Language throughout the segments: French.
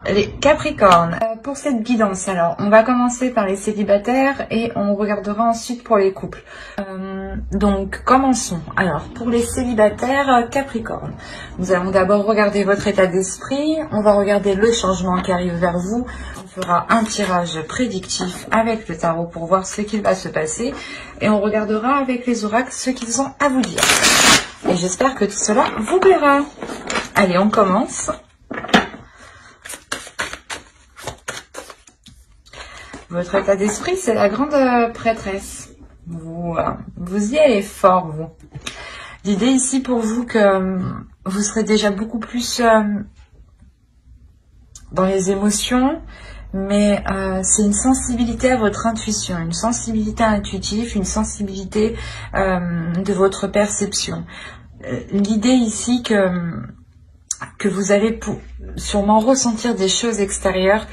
Les Capricornes, pour cette guidance, alors on va commencer par les célibataires et on regardera ensuite pour les couples. Donc commençons. Alors pour les célibataires Capricornes, nous allons d'abord regarder votre état d'esprit, on va regarder le changement qui arrive vers vous, on fera un tirage prédictif avec le tarot pour voir ce qu'il va se passer et on regardera avec les oracles ce qu'ils ont à vous dire. Et j'espère que tout cela vous plaira. Allez, on commence. Votre état d'esprit, c'est la grande prêtresse. Vous y allez fort, vous. L'idée ici pour vous que vous serez déjà beaucoup plus dans les émotions, mais c'est une sensibilité à votre intuition, une sensibilité intuitive, une sensibilité de votre perception. L'idée ici que vous allez sûrement ressentir des choses extérieures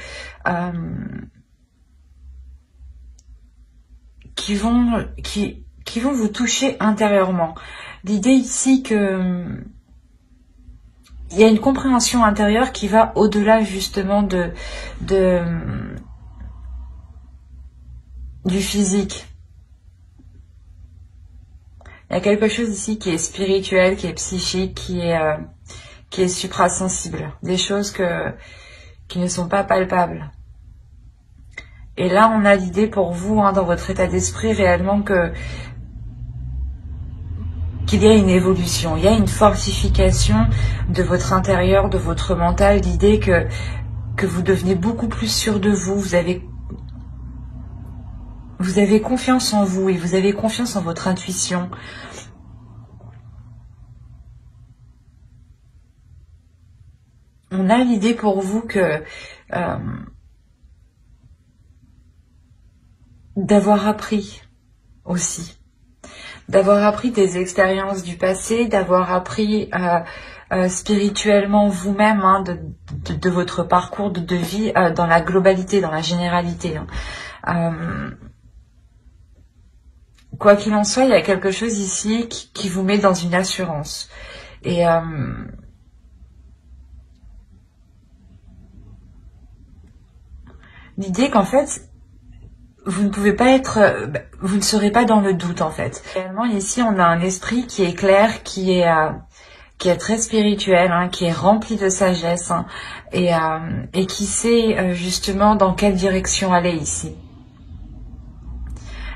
qui vont vous toucher intérieurement. L'idée ici que il y a une compréhension intérieure qui va au-delà justement du physique. Il y a quelque chose ici qui est spirituel, qui est psychique, qui est suprasensible. Des choses qui ne sont pas palpables. Et là, on a l'idée pour vous, dans votre état d'esprit, réellement qu'il y a une évolution, il y a une fortification de votre intérieur, de votre mental, l'idée que vous devenez beaucoup plus sûr de vous, vous avez confiance en vous et vous avez confiance en votre intuition. On a l'idée pour vous que d'avoir appris aussi, d'avoir appris des expériences du passé, d'avoir appris spirituellement vous-même de votre parcours de vie dans la globalité, dans la généralité. Quoi qu'il en soit, il y a quelque chose ici qui vous met dans une assurance. Et l'idée qu'en fait, vous ne pouvez pas vous ne serez pas dans le doute en fait. Réellement ici on a un esprit qui est clair, qui est très spirituel, qui est rempli de sagesse et qui sait justement dans quelle direction aller ici.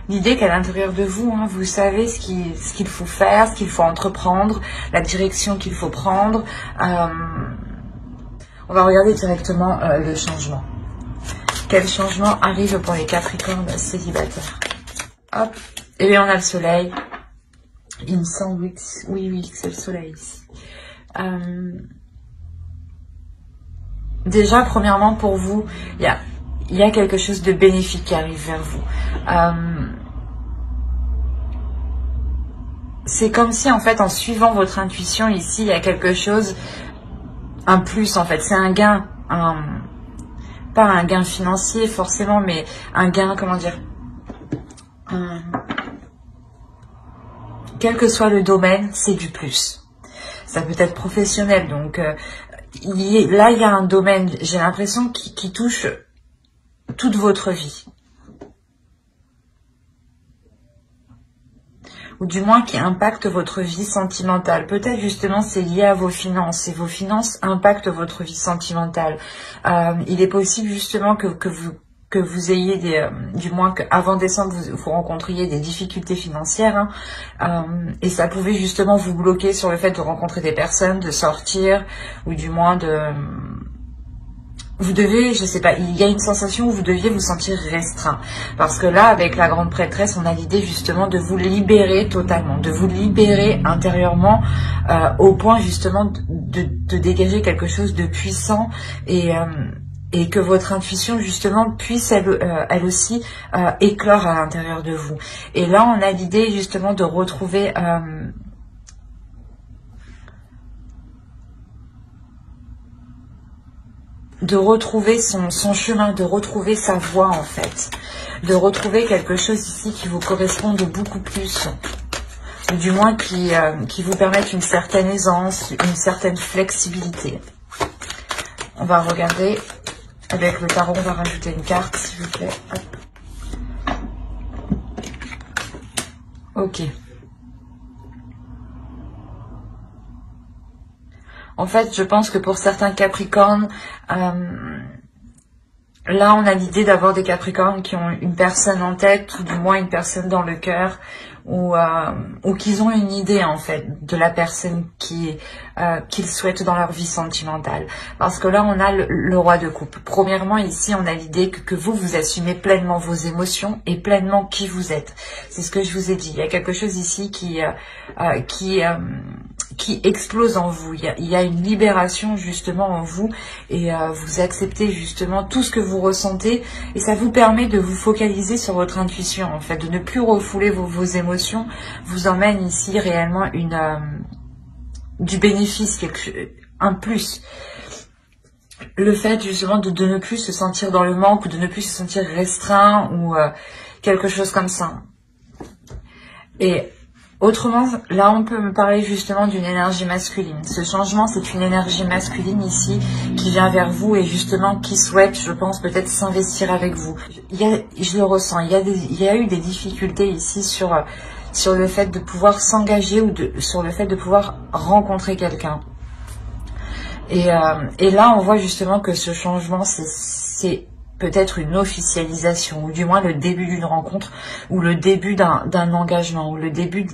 L'idée qu'à l'intérieur de vous, vous savez ce qu'il faut faire, ce qu'il faut entreprendre, la direction qu'il faut prendre. On va regarder directement le changement. Quel changement arrive pour les Capricornes célibataires? Hop, et bien on a le soleil. Il me semble, oui, que c'est le soleil ici. Déjà, premièrement, pour vous, il y a quelque chose de bénéfique qui arrive vers vous. C'est comme si, en fait, en suivant votre intuition, ici, il y a quelque chose, un plus, en fait. C'est un gain, pas un gain financier forcément, mais un gain, comment dire, quel que soit le domaine, c'est du plus. Ça peut être professionnel, donc là il y a un domaine, j'ai l'impression, qui touche toute votre vie. Ou du moins qui impacte votre vie sentimentale. Peut-être justement c'est lié à vos finances, et vos finances impactent votre vie sentimentale. Il est possible justement que vous ayez du moins qu'avant décembre vous rencontriez des difficultés financières, et ça pouvait justement vous bloquer sur le fait de rencontrer des personnes, de sortir, ou du moins vous devez, je sais pas, il y a une sensation où vous deviez vous sentir restreint. Parce que là, avec la grande prêtresse, on a l'idée justement de vous libérer totalement, de vous libérer intérieurement au point justement de dégager quelque chose de puissant et que votre intuition justement puisse elle aussi éclore à l'intérieur de vous. Et là, on a l'idée justement de retrouver... de retrouver son chemin, de retrouver sa voie en fait, de retrouver quelque chose ici qui vous corresponde beaucoup plus, ou du moins qui vous permette une certaine aisance, une certaine flexibilité. On va regarder Avec le tarot, on va rajouter une carte, s'il vous plaît. Hop. Ok. En fait, je pense que pour certains Capricornes, là, on a l'idée d'avoir des Capricornes qui ont une personne en tête, ou du moins une personne dans le cœur, ou qu'ils ont une idée, en fait, de la personne qu'ils souhaitent dans leur vie sentimentale. Parce que là, on a le roi de coupe. Premièrement, ici, on a l'idée que vous assumez pleinement vos émotions et pleinement qui vous êtes. C'est ce que je vous ai dit. Il y a quelque chose ici qui explose en vous. Il y a une libération justement en vous et vous acceptez justement tout ce que vous ressentez et ça vous permet de vous focaliser sur votre intuition en fait, de ne plus refouler vos émotions, vous emmène ici réellement du bénéfice, un plus. Le fait justement de ne plus se sentir dans le manque ou de ne plus se sentir restreint ou quelque chose comme ça. Et autrement, là, on peut me parler justement d'une énergie masculine. Ce changement, c'est une énergie masculine ici qui vient vers vous et justement qui souhaite, je pense, peut-être s'investir avec vous. Je le ressens, il y a eu des difficultés ici sur le fait de pouvoir s'engager ou sur le fait de pouvoir rencontrer quelqu'un. Et là, on voit justement que ce changement, c'est peut-être une officialisation, ou du moins le début d'une rencontre, ou le début d'un engagement, ou le début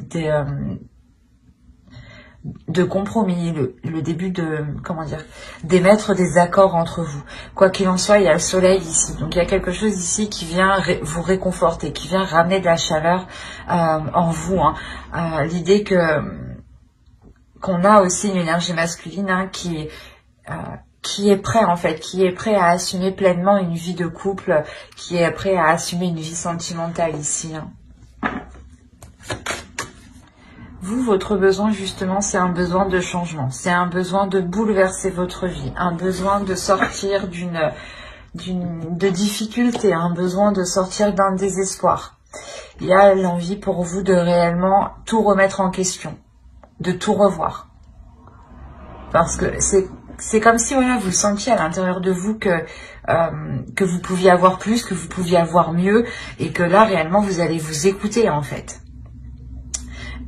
de compromis, le début de, comment dire, d'émettre des accords entre vous. Quoi qu'il en soit, il y a le soleil ici, donc il y a quelque chose ici qui vient vous réconforter, qui vient ramener de la chaleur en vous. Hein. L'idée qu'on a aussi une énergie masculine hein, qui est prêt en fait, qui est prêt à assumer pleinement une vie de couple, qui est prêt à assumer une vie sentimentale ici. Hein. Vous, votre besoin justement, c'est un besoin de changement, c'est un besoin de bouleverser votre vie, un besoin de sortir de difficultés, un besoin de sortir d'un désespoir. Il y a l'envie pour vous de réellement tout remettre en question, de tout revoir. Parce que c'est comme si voilà, vous sentiez à l'intérieur de vous que vous pouviez avoir plus, que vous pouviez avoir mieux, et que là, réellement, vous allez vous écouter, en fait.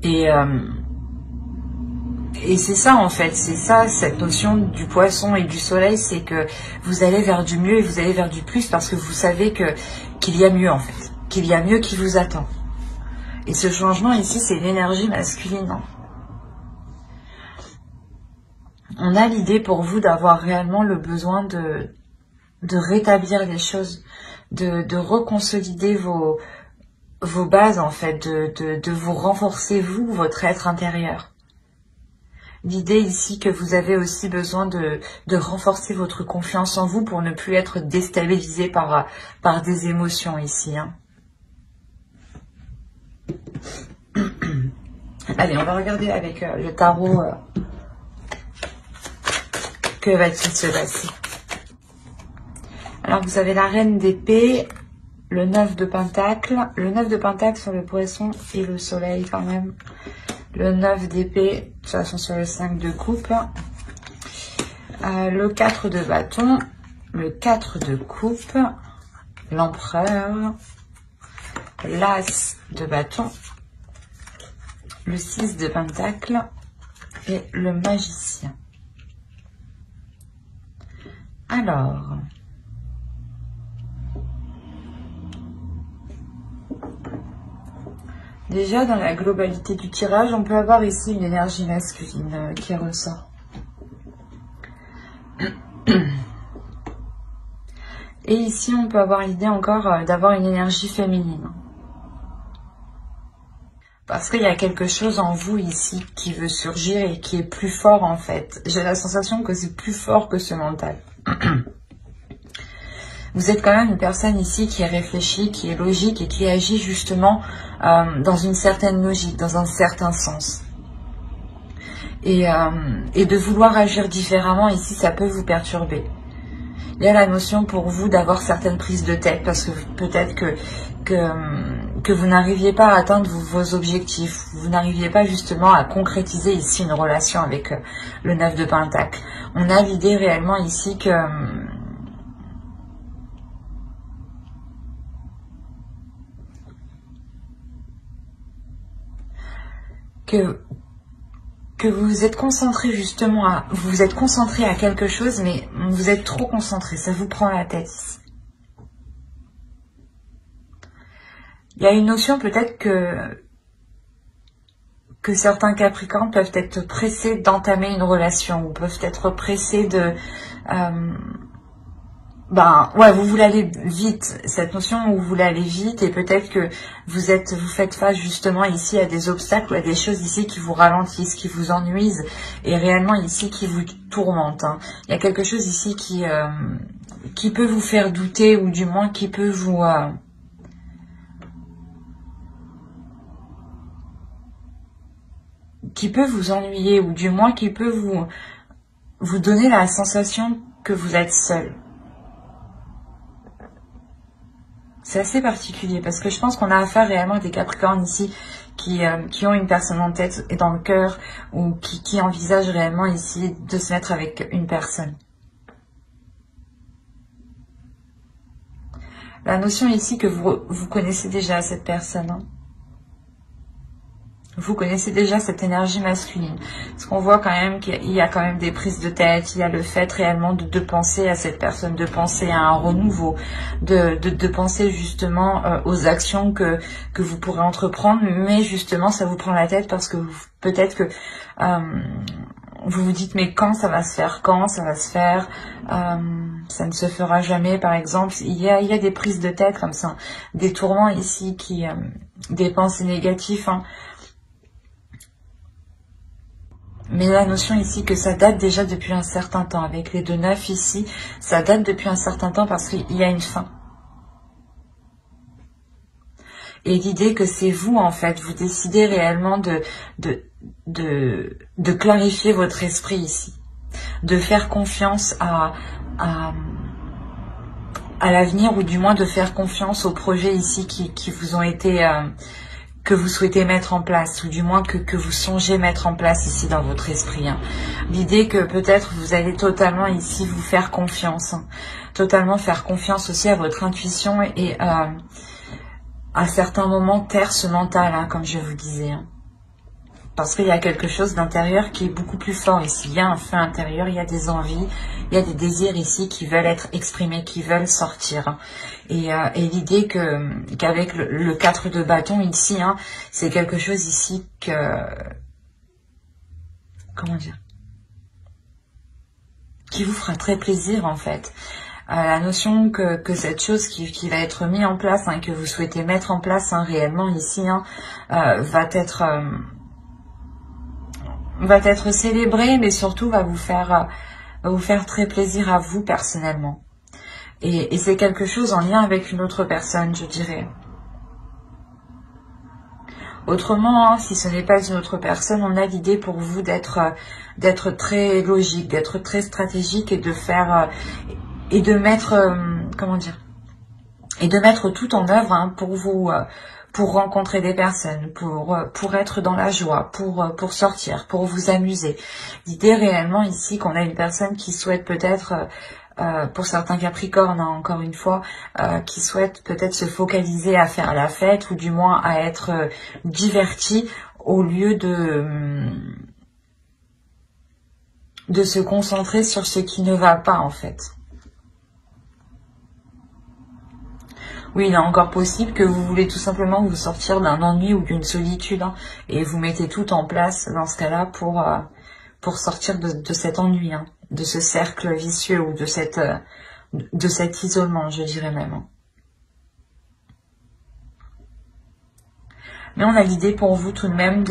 Et c'est ça, en fait, c'est ça, cette notion du poisson et du soleil, c'est que vous allez vers du mieux et vous allez vers du plus, parce que vous savez qu'il y a mieux, en fait, qu'il y a mieux qui vous attend. Et ce changement, ici, c'est une énergie masculine, hein. On a l'idée pour vous d'avoir réellement le besoin de rétablir les choses, de reconsolider vos bases en fait, de vous renforcer vous, votre être intérieur. L'idée ici que vous avez aussi besoin de renforcer votre confiance en vous pour ne plus être déstabilisé par des émotions ici. Hein. Allez, on va regarder avec le tarot... que va-t-il se passer? Alors, vous avez la reine d'épée, le 9 de pentacles. Le 9 de pentacles sur le poisson et le soleil quand même. Le 9 d'épée, de toute façon sur le 5 de coupe. Le 4 de bâton. Le 4 de coupe. L'empereur. L'as de bâton. Le 6 de pentacles. Et le magicien. Alors, déjà dans la globalité du tirage, on peut avoir ici une énergie masculine qui ressort. Et ici, on peut avoir l'idée encore d'avoir une énergie féminine. Parce qu'il y a quelque chose en vous ici qui veut surgir et qui est plus fort en fait. J'ai la sensation que c'est plus fort que ce mental. Vous êtes quand même une personne ici qui est réfléchie, qui est logique et qui agit justement dans une certaine logique, dans un certain sens. Et de vouloir agir différemment ici, ça peut vous perturber. Il y a la notion pour vous d'avoir certaines prises de tête parce que peut-être que vous n'arriviez pas à atteindre vos objectifs, vous n'arriviez pas justement à concrétiser ici une relation avec le 9 de Pentacle. On a l'idée réellement ici que que vous êtes concentré justement vous vous êtes concentré à quelque chose, mais vous êtes trop concentré, ça vous prend la tête ici. Il y a une notion peut-être que certains Capricornes peuvent être pressés d'entamer une relation, ou peuvent être pressés de... ouais, vous voulez aller vite, cette notion où vous voulez aller vite, et peut-être que vous faites face justement ici à des obstacles, ou à des choses ici qui vous ralentissent, qui vous ennuisent, et réellement ici qui vous tourmentent. Hein. Il y a quelque chose ici qui peut vous faire douter, ou du moins qui peut vous... qui peut vous ennuyer, ou du moins qui peut vous donner la sensation que vous êtes seul. C'est assez particulier, parce que je pense qu'on a affaire réellement à des Capricornes ici qui ont une personne en tête et dans le cœur, ou qui envisagent réellement ici de se mettre avec une personne. La notion ici que vous connaissez déjà cette personne, hein. Vous connaissez déjà cette énergie masculine. Parce qu'on voit quand même qu'il y a quand même des prises de tête. Il y a le fait réellement de penser à cette personne, de penser à un renouveau, de penser justement aux actions que vous pourrez entreprendre. Mais justement, ça vous prend la tête parce que peut-être que vous vous dites, mais quand ça va se faire? Quand ça va se faire? Ça ne se fera jamais, par exemple. Il y a des prises de tête comme ça. Des tourments ici, des pensées négatives, hein. Mais la notion ici que ça date déjà depuis un certain temps, avec les 2-9 ici, ça date depuis un certain temps parce qu'il y a une fin. Et l'idée que c'est vous, en fait, vous décidez réellement de clarifier votre esprit ici, de faire confiance à l'avenir, ou du moins de faire confiance aux projets ici qui vous ont été... que vous souhaitez mettre en place, ou du moins que vous songez mettre en place ici dans votre esprit. Hein. L'idée que peut-être vous allez totalement ici vous faire confiance, hein. Totalement faire confiance aussi à votre intuition et à certains moments taire ce mental, hein, comme je vous disais. Hein. Parce qu'il y a quelque chose d'intérieur qui est beaucoup plus fort ici. Il y a un feu intérieur, il y a des envies, il y a des désirs ici qui veulent être exprimés, qui veulent sortir. Et l'idée qu'avec le 4 de bâton ici, hein, c'est quelque chose ici comment dire, qui vous fera très plaisir en fait. La notion que cette chose qui va être mise en place, hein, que vous souhaitez mettre en place, hein, réellement ici, hein, va être célébrée, mais surtout va vous faire très plaisir à vous personnellement. Et c'est quelque chose en lien avec une autre personne, je dirais. Autrement, hein, si ce n'est pas une autre personne, on a l'idée pour vous d'être très logique, d'être très stratégique, et de faire et de mettre comment dire, et de mettre tout en œuvre, hein, pour rencontrer des personnes, pour être dans la joie, pour sortir, pour vous amuser. L'idée réellement ici qu'on a une personne qui souhaite peut-être, pour certains Capricornes, hein, encore une fois, qui souhaite peut-être se focaliser à faire la fête, ou du moins à être diverti, au lieu de se concentrer sur ce qui ne va pas en fait. Oui, il est encore possible que vous voulez tout simplement vous sortir d'un ennui ou d'une solitude, hein, et vous mettez tout en place dans ce cas-là pour sortir de cet ennui, hein, de ce cercle vicieux, ou de cet isolement, je dirais même. Hein. Mais on a l'idée pour vous tout de même,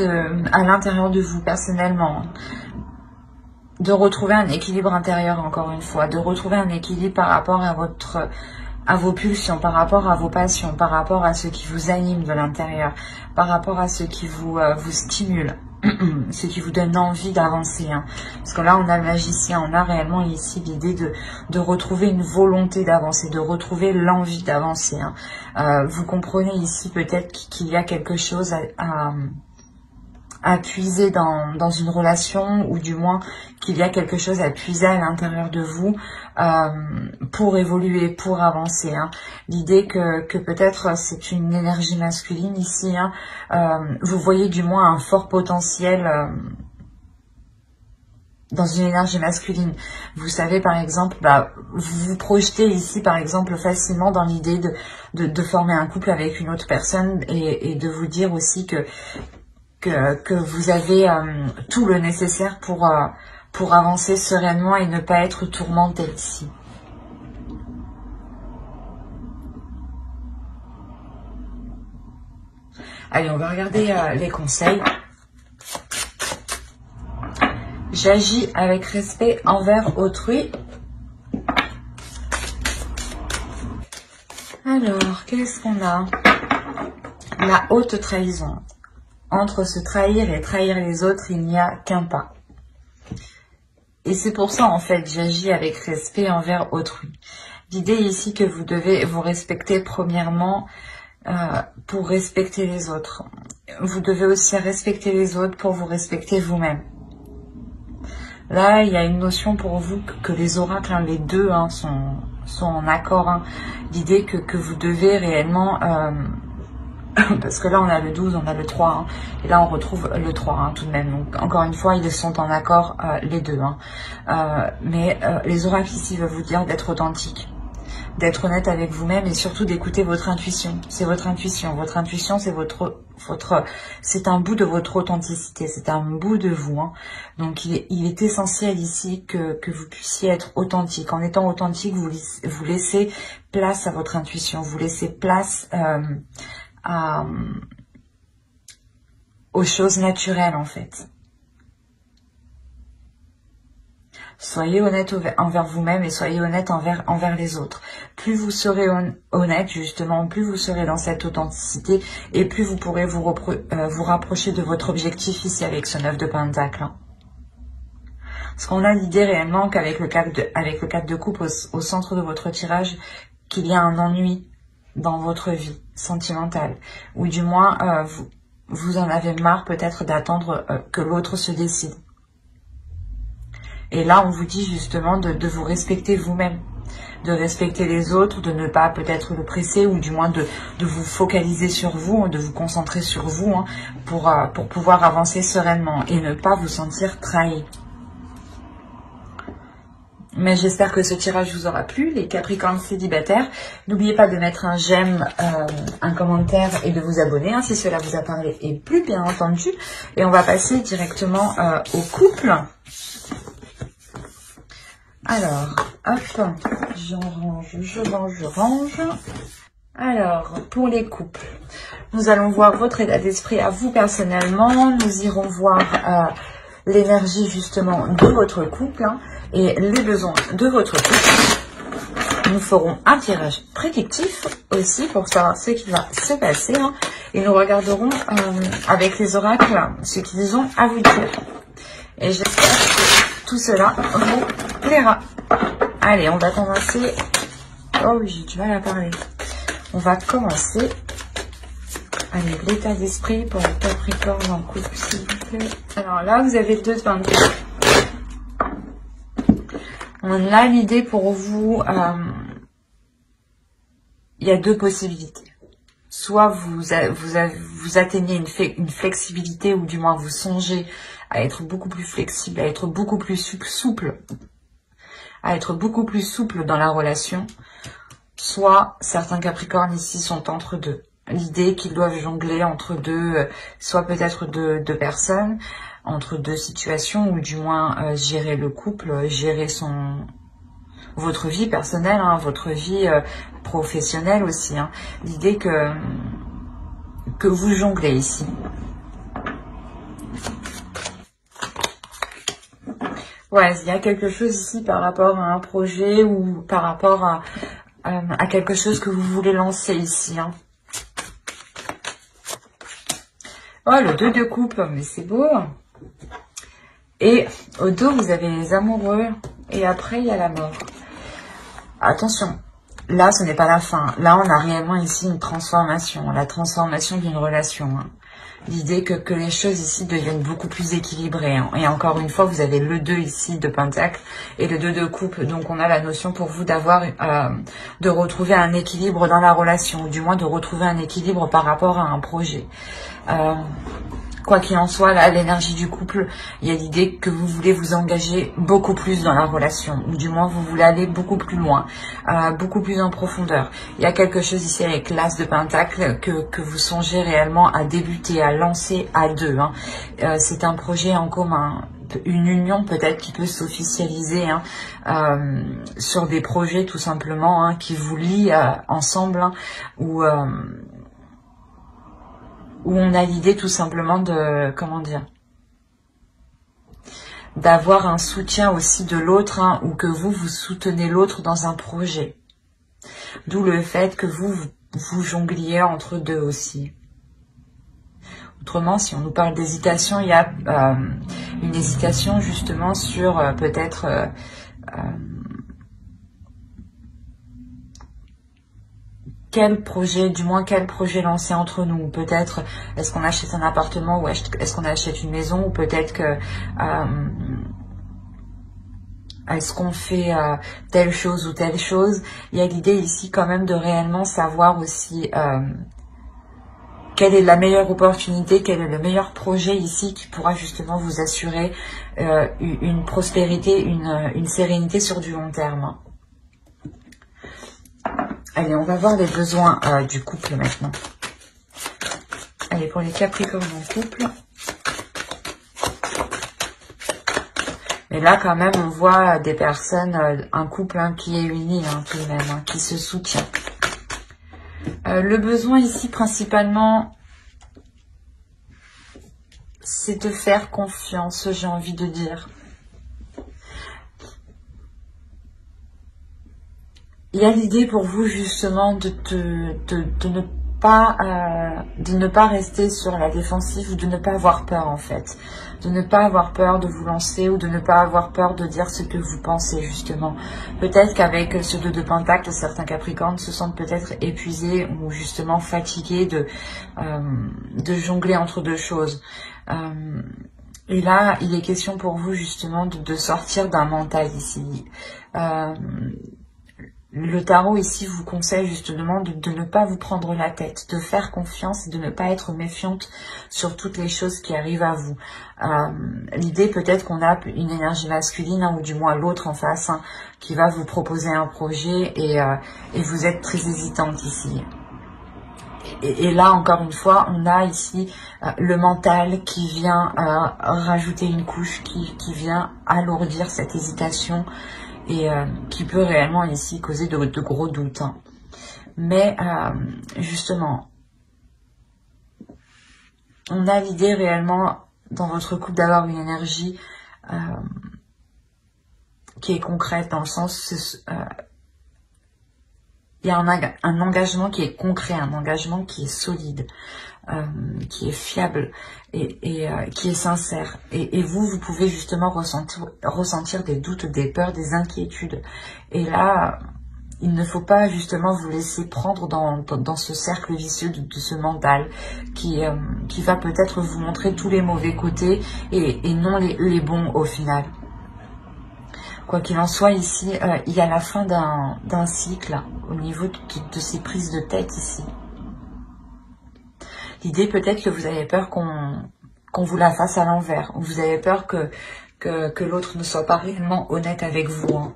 à l'intérieur de vous personnellement, hein, de retrouver un équilibre intérieur, encore une fois, de retrouver un équilibre par rapport à vos pulsions, par rapport à vos passions, par rapport à ce qui vous anime de l'intérieur, par rapport à ce qui vous stimule, ce qui vous donne envie d'avancer. Hein. Parce que là, on a le magicien, on a réellement ici l'idée de retrouver une volonté d'avancer, de retrouver l'envie d'avancer. Hein. Vous comprenez ici peut-être qu'il y a quelque chose à puiser dans une relation, ou du moins qu'il y a quelque chose à puiser à l'intérieur de vous pour évoluer, pour avancer. Hein. L'idée que peut-être c'est une énergie masculine ici, hein, vous voyez du moins un fort potentiel dans une énergie masculine. Vous savez par exemple, vous vous projetez ici par exemple facilement dans l'idée de former un couple avec une autre personne, et de vous dire aussi que vous avez tout le nécessaire pour avancer sereinement et ne pas être tourmenté ici. Allez, on va regarder les conseils. J'agis avec respect envers autrui. Alors, qu'est-ce qu'on a? La haute trahison. Entre se trahir et trahir les autres, il n'y a qu'un pas. Et c'est pour ça, en fait, j'agis avec respect envers autrui. L'idée ici que vous devez vous respecter premièrement pour respecter les autres. Vous devez aussi respecter les autres pour vous respecter vous-même. Là, il y a une notion pour vous que les oracles, hein, les deux hein, sont en accord. Hein. L'idée que vous devez réellement... parce que là, on a le 12, on a le 3. Hein, et là, on retrouve le 3 hein, tout de même. Donc, encore une fois, ils sont en accord, les deux. Hein. Mais les oracles ici veulent vous dire d'être authentique, d'être honnête avec vous-même et surtout d'écouter votre intuition. C'est votre intuition. Votre intuition, c'est c'est un bout de votre authenticité. C'est un bout de vous. Hein. Donc, il est essentiel ici que vous puissiez être authentique. En étant authentique, vous laissez place à votre intuition. Vous laissez place aux choses naturelles, en fait. Soyez honnête envers vous-même et soyez honnête envers les autres. Plus vous serez honnête, justement, plus vous serez dans cette authenticité et plus vous pourrez vous rapprocher de votre objectif ici avec ce 9 de Pentacle. Hein. Parce qu'on a l'idée réellement qu'avec le 4 de coupe au centre de votre tirage, qu'il y a un ennui dans votre vie sentimentale. Ou du moins, vous en avez marre peut-être d'attendre que l'autre se décide. Et là, on vous dit justement de vous respecter vous-même, de respecter les autres, de ne pas peut-être le presser ou du moins de vous focaliser sur vous, de vous concentrer sur vous hein, pour pouvoir avancer sereinement et ne pas vous sentir trahi. Mais j'espère que ce tirage vous aura plu, les Capricornes célibataires. N'oubliez pas de mettre un j'aime, un commentaire et de vous abonner hein, si cela vous a parlé et plu, bien entendu. Et on va passer directement au couple. Alors, hop, je range. Alors, pour les couples, nous allons voir votre état d'esprit à vous personnellement. Nous irons voir l'énergie justement de votre couple hein, et les besoins de votre couple. Nous ferons un tirage prédictif aussi pour savoir ce qui va se passer. Hein, et nous regarderons avec les oracles ce qu'ils ont à vous dire. Et j'espère que tout cela vous plaira. Allez, on va commencer. Oh oui, j'ai du mal à parler. On va commencer avec l'état d'esprit pour le Capricorne en couple, s'il vous plaît. Alors là, vous avez le 2 de Pentacle. On a l'idée pour vous. Il y a deux possibilités. Soit vous atteignez une flexibilité ou du moins vous songez à être beaucoup plus flexible, à être beaucoup plus souple, dans la relation. Soit certains Capricornes ici sont entre deux. L'idée qu'ils doivent jongler entre deux, soit peut-être deux personnes, entre deux situations, ou du moins gérer le couple, gérer votre vie personnelle, hein, votre vie professionnelle aussi. Hein. L'idée que vous jonglez ici. Ouais, il y a quelque chose ici par rapport à un projet ou par rapport à quelque chose que vous voulez lancer ici. Hein. Oh, le 2 de coupe, mais c'est beau. Et au dos, vous avez les amoureux. Et après, il y a la mort. Attention, là, ce n'est pas la fin. Là, on a réellement ici une transformation. La transformation d'une relation. Hein. l'idée que les choses ici deviennent beaucoup plus équilibrées. Hein. Et encore une fois, vous avez le 2 ici de Pentacle et le 2 de coupe. Donc on a la notion pour vous d'avoir, de retrouver un équilibre dans la relation, ou du moins de retrouver un équilibre par rapport à un projet. Quoi qu'il en soit, là, l'énergie du couple, il y a l'idée que vous voulez vous engager beaucoup plus dans la relation, ou du moins vous voulez aller beaucoup plus loin, beaucoup plus en profondeur. Il y a quelque chose ici avec l'As de Pentacle que vous songez réellement à débuter, à lancer à deux. Hein. C'est un projet en commun, une union peut-être qui peut s'officialiser sur des projets tout simplement hein, qui vous lient ensemble, hein, où on a l'idée tout simplement de, comment dire, d'avoir un soutien aussi de l'autre, hein, ou que vous soutenez l'autre dans un projet. D'où le fait que vous jongliez entre deux aussi. Autrement, si on nous parle d'hésitation, il y a une hésitation justement sur peut-être... quel projet, du moins quel projet lancer entre nous. Peut-être est-ce qu'on achète un appartement ou est-ce qu'on achète une maison, ou peut-être que est-ce qu'on fait telle chose ou telle chose. Il y a l'idée ici quand même de réellement savoir aussi quelle est la meilleure opportunité, quel est le meilleur projet ici qui pourra justement vous assurer une prospérité, une sérénité sur du long terme. Allez, on va voir les besoins du couple maintenant. Allez, pour les Capricornes en couple. Et là, quand même, on voit des personnes, un couple hein, qui est uni, hein, tout de même, hein, qui se soutient. Le besoin ici, principalement, c'est de faire confiance, j'ai envie de dire. Il y a l'idée pour vous justement de ne pas rester sur la défensive, ou de ne pas avoir peur en fait. De ne pas avoir peur de vous lancer, ou de ne pas avoir peur de dire ce que vous pensez justement. Peut-être qu'avec ce 2 de Pentacle, certains Capricornes se sentent peut-être épuisés ou justement fatigués de jongler entre deux choses. Et là, il est question pour vous justement de sortir d'un mental ici. Le tarot ici vous conseille justement de ne pas vous prendre la tête, de faire confiance et de ne pas être méfiante sur toutes les choses qui arrivent à vous. L'idée peut-être qu'on a une énergie masculine, hein, ou du moins l'autre en face, hein, qui va vous proposer un projet et vous êtes très hésitante ici. Et là, encore une fois, on a ici le mental qui vient rajouter une couche, qui vient alourdir cette hésitation, et qui peut réellement ici causer de gros doutes. Hein. Mais justement, on a l'idée réellement dans votre couple d'avoir une énergie qui est concrète, dans le sens il y a un engagement qui est concret, un engagement qui est solide, qui est fiable et qui est sincère. Et vous pouvez justement ressentir des doutes, des peurs, des inquiétudes. Et là, il ne faut pas justement vous laisser prendre dans ce cercle vicieux de ce mental qui va peut-être vous montrer tous les mauvais côtés et non les bons au final. Quoi qu'il en soit, ici, il y a la fin d'un cycle au niveau de ces prises de tête ici. L'idée peut-être que vous avez peur qu'on vous la fasse à l'envers, ou vous avez peur que l'autre ne soit pas réellement honnête avec vous. Hein.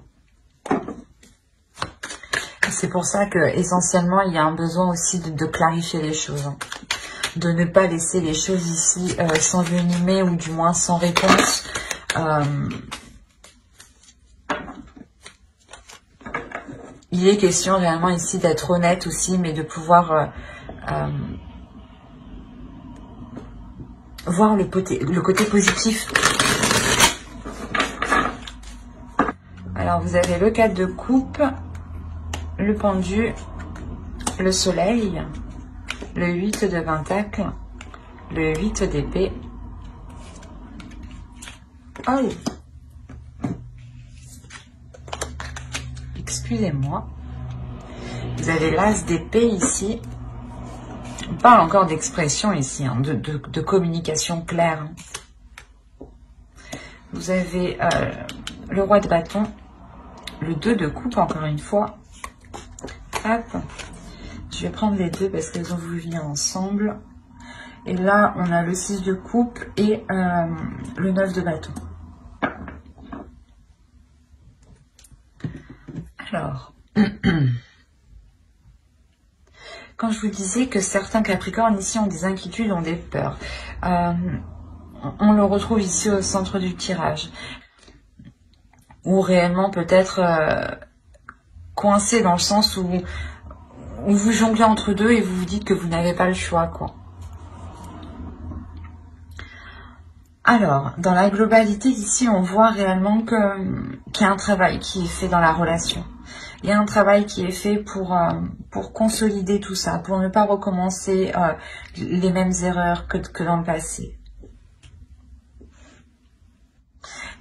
C'est pour ça que essentiellement il y a un besoin aussi de clarifier les choses. Hein. De ne pas laisser les choses ici s'envenimer, ou du moins sans réponse. Il est question réellement ici d'être honnête aussi, mais de pouvoir voir le côté positif. Alors, vous avez le 4 de coupe, le pendu, le soleil, le 8 de pentacle, le 8 d'épée. Oh! Excusez-moi. Vous avez l'as d'épée ici. On parle encore d'expression ici, hein, de communication claire. Vous avez le roi de bâton, le 2 de coupe, encore une fois. Hop. Je vais prendre les deux parce qu'elles ont voulu venir ensemble. Et là, on a le 6 de coupe et le 9 de bâton. Alors, quand je vous disais que certains Capricornes ici ont des inquiétudes, ont des peurs, on le retrouve ici au centre du tirage. Ou réellement peut-être coincé dans le sens où vous jonglez entre deux et vous vous dites que vous n'avez pas le choix, quoi. Alors, dans la globalité ici, on voit réellement qu'il y a un travail qui est fait dans la relation. Il y a un travail qui est fait pour consolider tout ça, pour ne pas recommencer les mêmes erreurs que dans le passé.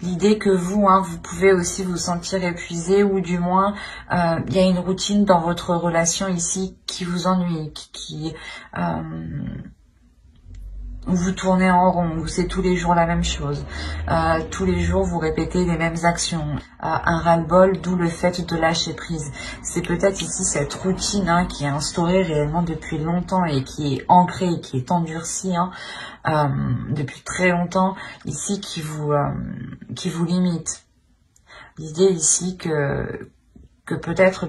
L'idée que vous, hein, vous pouvez aussi vous sentir épuisé ou du moins, il y a une routine dans votre relation ici qui vous ennuie, où vous tournez en rond, où c'est tous les jours la même chose. Tous les jours, vous répétez les mêmes actions. Un ras-le-bol, d'où le fait de lâcher prise. C'est peut-être ici cette routine, hein, qui est instaurée réellement depuis longtemps et qui est ancrée et qui est endurcie, hein, depuis très longtemps, ici, qui vous limite. L'idée ici que peut-être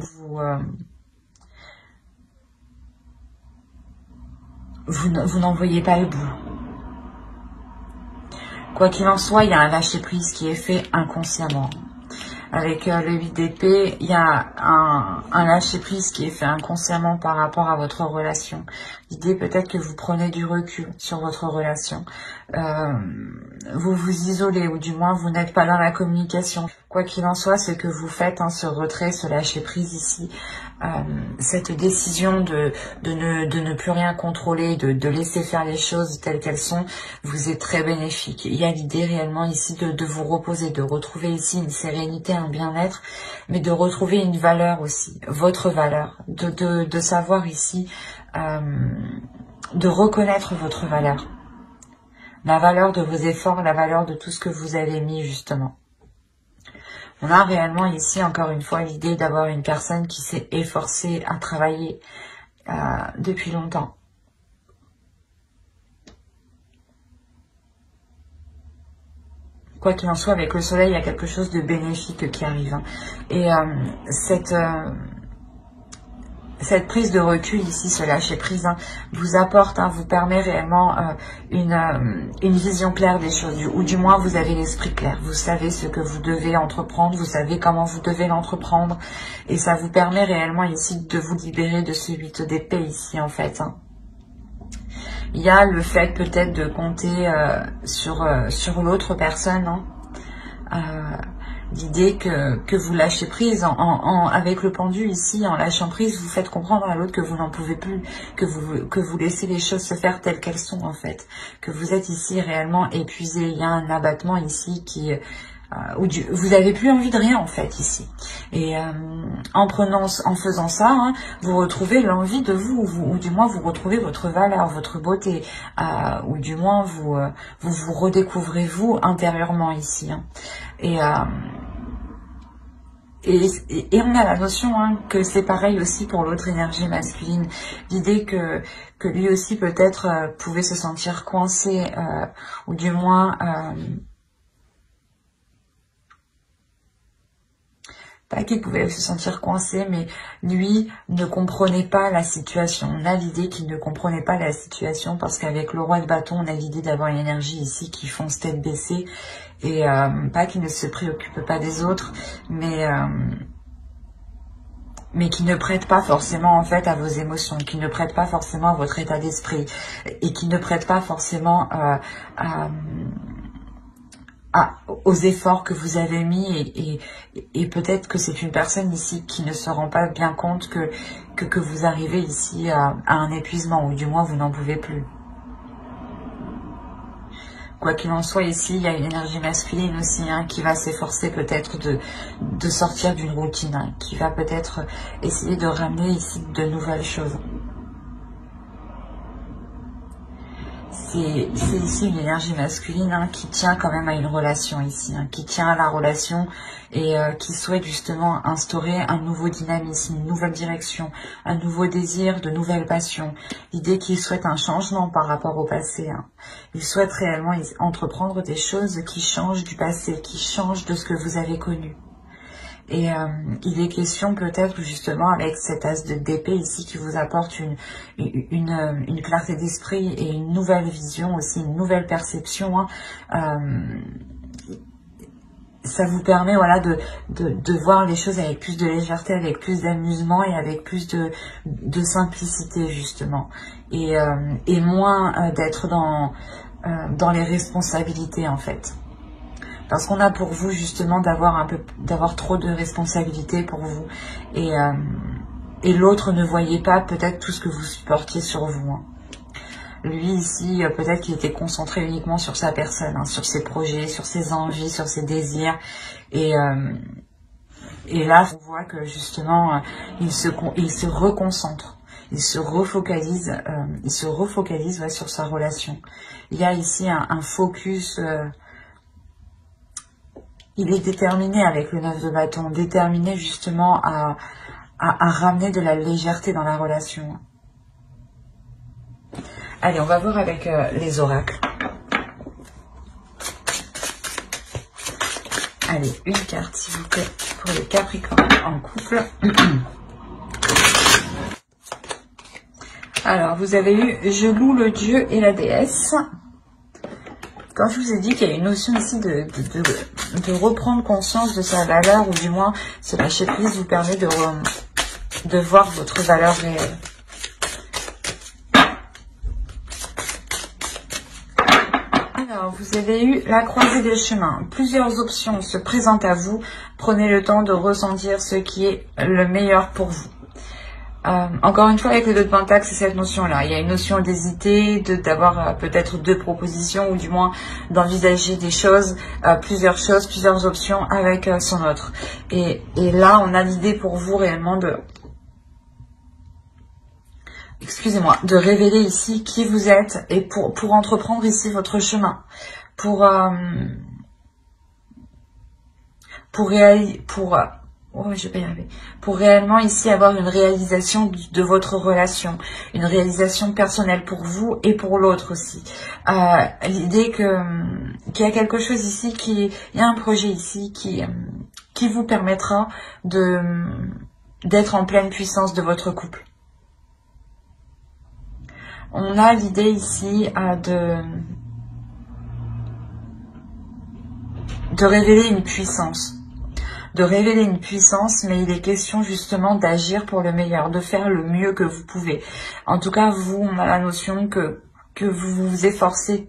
vous n'en voyez pas le bout. Quoi qu'il en soit, il y a un lâcher-prise qui est fait inconsciemment. Avec le 8 d'épée, il y a un lâcher-prise qui est fait inconsciemment par rapport à votre relation. L'idée peut-être que vous prenez du recul sur votre relation. Vous vous isolez ou du moins vous n'êtes pas dans la communication. Quoi qu'il en soit, ce que vous faites, hein, ce retrait, ce lâcher-prise ici, cette décision de ne plus rien contrôler, de laisser faire les choses telles qu'elles sont, vous est très bénéfique. Il y a l'idée réellement ici de vous reposer, de retrouver ici une sérénité, un bien-être, mais de retrouver une valeur aussi, votre valeur, de savoir ici, de reconnaître votre valeur. La valeur de vos efforts, la valeur de tout ce que vous avez mis justement. On a réellement ici, encore une fois, l'idée d'avoir une personne qui s'est efforcée à travailler depuis longtemps. Quoi qu'il en soit, avec le soleil, il y a quelque chose de bénéfique qui arrive. Hein. Et cette prise de recul ici, ce lâcher prise, hein, vous apporte, hein, vous permet réellement une vision claire des choses, ou du moins vous avez l'esprit clair, vous savez ce que vous devez entreprendre, vous savez comment vous devez l'entreprendre, et ça vous permet réellement ici de vous libérer de ce 8 d'épée ici en fait. Hein. Il y a le fait peut-être de compter sur l'autre personne, hein. L'idée que vous lâchez prise avec le pendu ici, en lâchant prise, vous faites comprendre à l'autre que vous n'en pouvez plus, que vous laissez les choses se faire telles qu'elles sont en fait, que vous êtes ici réellement épuisé. Il y a un abattement ici où vous n'avez plus envie de rien en fait ici. Et en faisant ça, hein, vous retrouvez l'envie de vous, ou du moins vous retrouvez votre valeur, votre beauté, ou du moins vous redécouvrez vous intérieurement ici. Hein. Et on a la notion, hein, que c'est pareil aussi pour l'autre énergie masculine. L'idée que lui aussi peut-être pouvait se sentir coincé, ou du moins pas qu'il pouvait se sentir coincé, mais lui ne comprenait pas la situation. On a l'idée qu'il ne comprenait pas la situation parce qu'avec le roi de bâton, on a l'idée d'avoir une énergie ici qui fonce tête baissée. Et pas qu'il ne se préoccupe pas des autres, mais qui ne prête pas forcément en fait à vos émotions, qui ne prête pas forcément à votre état d'esprit, et qui ne prête pas forcément aux efforts que vous avez mis, et peut-être que c'est une personne ici qui ne se rend pas bien compte que vous arrivez ici à un épuisement, ou du moins vous n'en pouvez plus. Quoi qu'il en soit, ici, il y a une énergie masculine aussi, hein, qui va s'efforcer peut-être de sortir d'une routine, hein, qui va peut-être essayer de ramener ici de nouvelles choses. c'est ici une énergie masculine hein, qui tient quand même à une relation ici, hein, qui tient à la relation et qui souhaite justement instaurer un nouveau dynamisme, une nouvelle direction, un nouveau désir, de nouvelles passions. L'idée qu'il souhaite un changement par rapport au passé. Hein. Il souhaite réellement entreprendre des choses qui changent du passé, qui changent de ce que vous avez connu. Et il est question peut-être justement avec cet as d'épée ici qui vous apporte une clarté d'esprit et une nouvelle vision aussi, une nouvelle perception. Hein. Ça vous permet voilà de voir les choses avec plus de légèreté, avec plus d'amusement et avec plus de simplicité justement. Et moins d'être dans les responsabilités en fait. Parce qu'on a pour vous justement d'avoir trop de responsabilités pour vous et l'autre ne voyait pas peut-être tout ce que vous supportiez sur vous. Hein. Lui ici peut-être qu'il était concentré uniquement sur sa personne, hein, sur ses projets, sur ses envies, sur ses désirs et là on voit que justement il se reconcentre. Il se refocalise ouais, sur sa relation. Il y a ici un focus. Il est déterminé avec le 9 de bâton, déterminé justement à ramener de la légèreté dans la relation. Allez, on va voir avec les oracles. Allez, une carte s'il vous plaît pour les Capricornes en couple. Alors, vous avez eu « Je loue le dieu et la déesse ». Quand je vous ai dit qu'il y a une notion ici de reprendre conscience de sa valeur, ou du moins se lâcher prise vous permet de voir votre valeur réelle. Alors, vous avez eu la croisée des chemins. Plusieurs options se présentent à vous. Prenez le temps de ressentir ce qui est le meilleur pour vous. Encore une fois, avec le 2 de Pentacle, c'est cette notion-là. Il y a une notion d'hésiter, d'avoir peut-être 2 propositions, ou du moins d'envisager des choses, plusieurs options avec son autre. Et là, on a l'idée pour vous réellement de révéler ici qui vous êtes et pour entreprendre ici votre chemin, pour réellement ici avoir une réalisation de votre relation, une réalisation personnelle pour vous et pour l'autre aussi. L'idée qu'il y a quelque chose ici, il y a un projet ici qui vous permettra d'être en pleine puissance de votre couple. On a l'idée ici de révéler une puissance. Mais il est question justement d'agir pour le meilleur, de faire le mieux que vous pouvez. En tout cas, vous, on a la notion que vous vous efforcez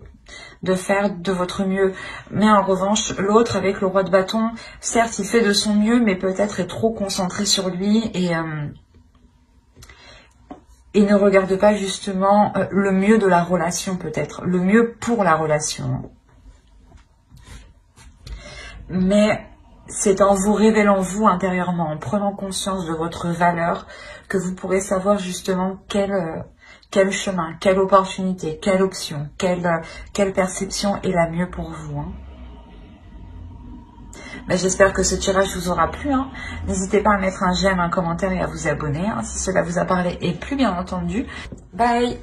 de faire de votre mieux. Mais en revanche, l'autre, avec le roi de bâton, certes, il fait de son mieux, mais peut-être est trop concentré sur lui et ne regarde pas justement le mieux de la relation, peut-être, le mieux pour la relation. Mais c'est en vous révélant vous intérieurement, en prenant conscience de votre valeur, que vous pourrez savoir justement quel chemin, quelle opportunité, quelle option, quelle perception est la mieux pour vous. Hein. Ben, j'espère que ce tirage vous aura plu. Hein. N'hésitez pas à mettre un j'aime, un commentaire et à vous abonner hein, si cela vous a parlé et plus bien entendu. Bye!